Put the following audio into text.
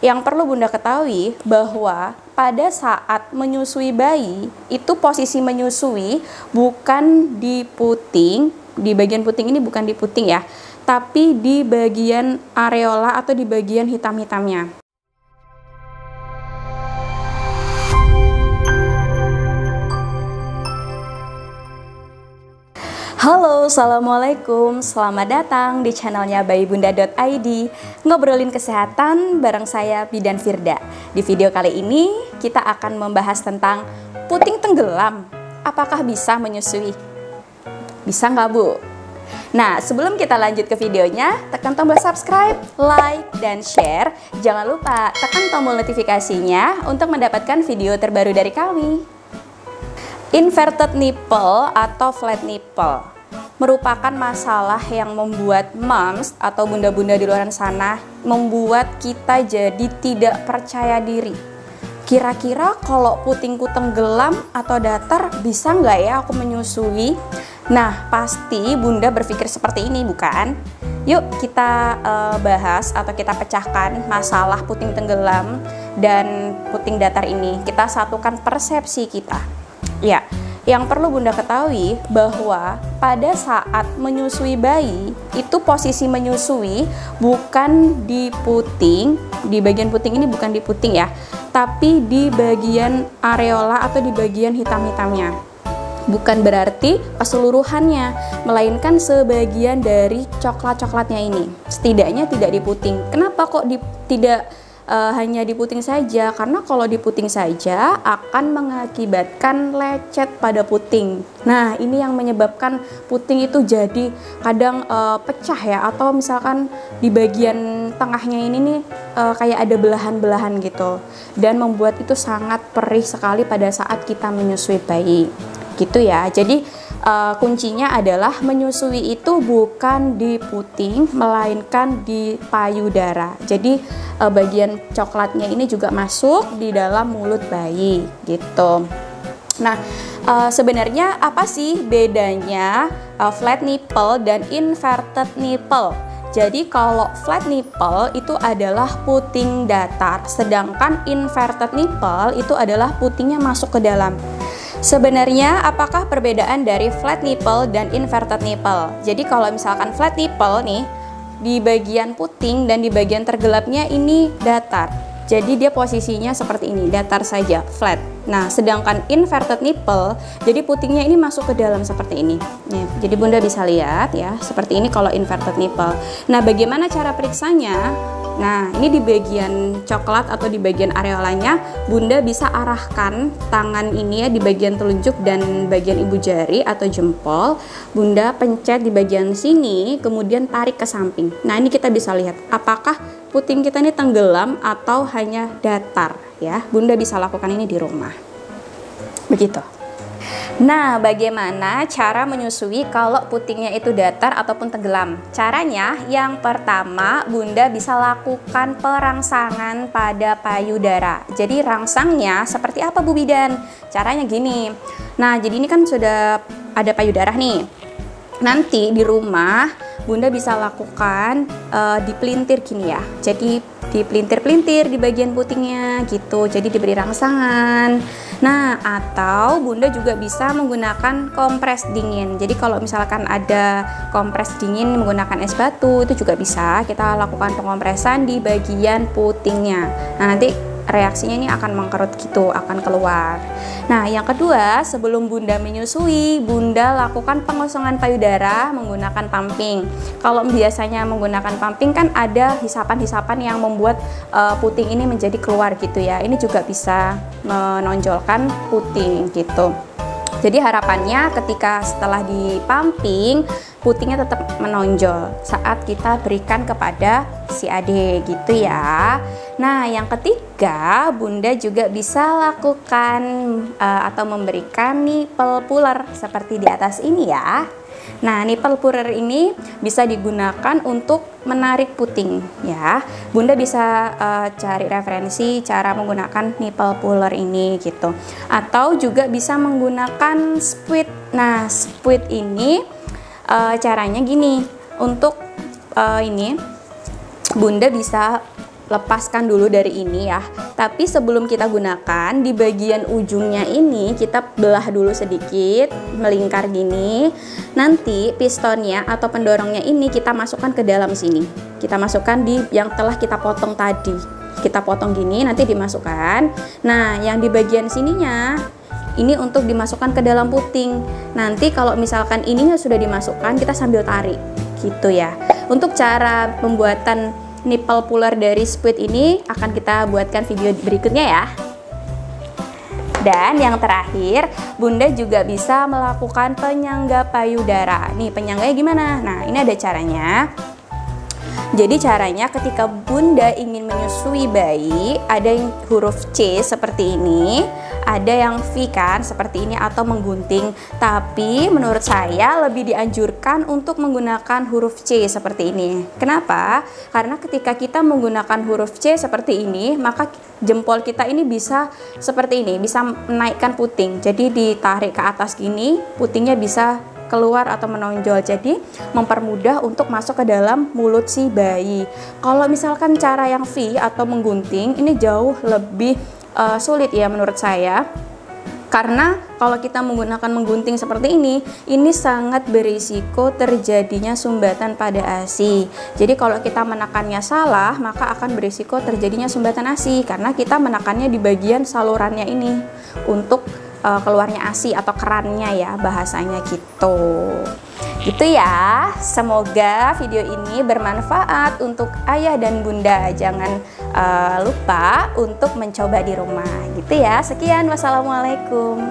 Yang perlu Bunda ketahui bahwa pada saat menyusui bayi, itu posisi menyusui bukan di puting, di bagian puting ini bukan di puting ya, tapi di bagian areola atau di bagian hitam-hitamnya. Halo, Assalamualaikum. Selamat datang di channelnya bayibunda.id. Ngobrolin kesehatan bareng saya Bidan Firda. Di video kali ini kita akan membahas tentang puting tenggelam. Apakah bisa menyusui? Bisa nggak, Bu? Nah, sebelum kita lanjut ke videonya, tekan tombol subscribe, like, dan share. Jangan lupa tekan tombol notifikasinya untuk mendapatkan video terbaru dari kami. Inverted nipple atau flat nipple merupakan masalah yang membuat moms atau bunda-bunda di luar sana membuat kita jadi tidak percaya diri. Kira-kira kalau putingku tenggelam atau datar, bisa nggak ya aku menyusui? Nah, pasti bunda berpikir seperti ini, bukan? Yuk kita bahas atau kita pecahkan masalah puting tenggelam dan puting datar ini. Kita satukan persepsi kita. Ya, yang perlu Bunda ketahui bahwa pada saat menyusui bayi, itu posisi menyusui bukan di puting, di bagian puting ini bukan di puting ya, tapi di bagian areola atau di bagian hitam-hitamnya. Bukan berarti keseluruhannya, melainkan sebagian dari coklat-coklatnya ini. Setidaknya tidak di puting. Kenapa kok tidak hanya di puting saja? Karena kalau di puting saja akan mengakibatkan lecet pada puting. Nah, ini yang menyebabkan puting itu jadi kadang pecah ya, atau misalkan di bagian tengahnya ini nih kayak ada belahan-belahan gitu, dan membuat itu sangat perih sekali pada saat kita menyusui bayi gitu ya. Jadi kuncinya adalah menyusui itu bukan di puting, melainkan di payudara. Jadi bagian coklatnya ini juga masuk di dalam mulut bayi gitu. Nah, sebenarnya apa sih bedanya flat nipple dan inverted nipple? Jadi kalau flat nipple itu adalah puting datar, sedangkan inverted nipple itu adalah putingnya masuk ke dalam. Sebenarnya apakah perbedaan dari flat nipple dan inverted nipple? Jadi kalau misalkan flat nipple nih, di bagian puting dan di bagian tergelapnya ini datar. Jadi dia posisinya seperti ini, datar saja, flat. Nah, sedangkan inverted nipple, jadi putingnya ini masuk ke dalam seperti ini. Ya, jadi Bunda bisa lihat ya, seperti ini kalau inverted nipple. Nah, bagaimana cara periksanya? Nah, ini di bagian coklat atau di bagian areolanya, Bunda bisa arahkan tangan ini ya di bagian telunjuk dan bagian ibu jari atau jempol. Bunda pencet di bagian sini, kemudian tarik ke samping. Nah, ini kita bisa lihat apakah puting kita ini tenggelam atau hanya datar ya. Bunda bisa lakukan ini di rumah. Begitu. Nah, bagaimana cara menyusui kalau putingnya itu datar ataupun tenggelam? Caranya, yang pertama, Bunda bisa lakukan perangsangan pada payudara. Jadi rangsangnya seperti apa, Bu Bidan? Caranya gini. Nah, jadi ini kan sudah ada payudara nih. Nanti di rumah Bunda bisa lakukan dipelintir gini ya. Jadi dipelintir-pelintir di bagian putingnya gitu. Jadi diberi rangsangan. Nah, atau Bunda juga bisa menggunakan kompres dingin. Jadi kalau misalkan ada kompres dingin menggunakan es batu, itu juga bisa kita lakukan pengompresan di bagian putingnya. Nah, nanti reaksinya ini akan mengkerut gitu, akan keluar. Nah, yang kedua, sebelum Bunda menyusui, Bunda lakukan pengosongan payudara menggunakan pumping. Kalau biasanya menggunakan pumping kan ada hisapan-hisapan yang membuat puting ini menjadi keluar gitu ya. Ini juga bisa menonjolkan puting gitu. Jadi harapannya ketika setelah dipumping, putingnya tetap menonjol saat kita berikan kepada si adik gitu ya. Nah, yang ketiga, Bunda juga bisa lakukan atau memberikan nipple puller seperti di atas ini ya. Nah, nipple puller ini bisa digunakan untuk menarik puting ya. Bunda bisa cari referensi cara menggunakan nipple puller ini gitu. Atau juga bisa menggunakan squid. Nah, squid ini caranya gini. Untuk ini Bunda bisa lepaskan dulu dari ini ya. Tapi sebelum kita gunakan, di bagian ujungnya ini kita belah dulu sedikit, melingkar gini. Nanti pistonnya atau pendorongnya ini kita masukkan ke dalam sini. Kita masukkan di yang telah kita potong tadi. Kita potong gini, nanti dimasukkan. Nah, yang di bagian sininya ini untuk dimasukkan ke dalam puting. Nanti kalau misalkan ininya sudah dimasukkan, kita sambil tarik gitu ya. Untuk cara pembuatan nipple puller dari squid ini akan kita buatkan video berikutnya ya. Dan yang terakhir, Bunda juga bisa melakukan penyangga payudara. Nih, penyangganya gimana? Nah, ini ada caranya. Jadi caranya ketika Bunda ingin menyusui bayi, ada yang huruf C seperti ini, ada yang V kan seperti ini atau menggunting. Tapi menurut saya lebih dianjurkan untuk menggunakan huruf C seperti ini. Kenapa? Karena ketika kita menggunakan huruf C seperti ini, maka jempol kita ini bisa seperti ini, bisa menaikkan puting. Jadi ditarik ke atas gini, putingnya bisa keluar atau menonjol, jadi mempermudah untuk masuk ke dalam mulut si bayi. Kalau misalkan cara yang V atau menggunting ini jauh lebih sulit ya menurut saya, karena kalau kita menggunakan menggunting seperti ini sangat berisiko terjadinya sumbatan pada ASI. Jadi kalau kita menekannya salah, maka akan berisiko terjadinya sumbatan ASI karena kita menekannya di bagian salurannya ini untuk keluarnya ASI atau kerannya ya bahasanya gitu. Gitu ya. Semoga video ini bermanfaat untuk ayah dan bunda. Jangan lupa untuk mencoba di rumah. Gitu ya. Sekian, wassalamualaikum.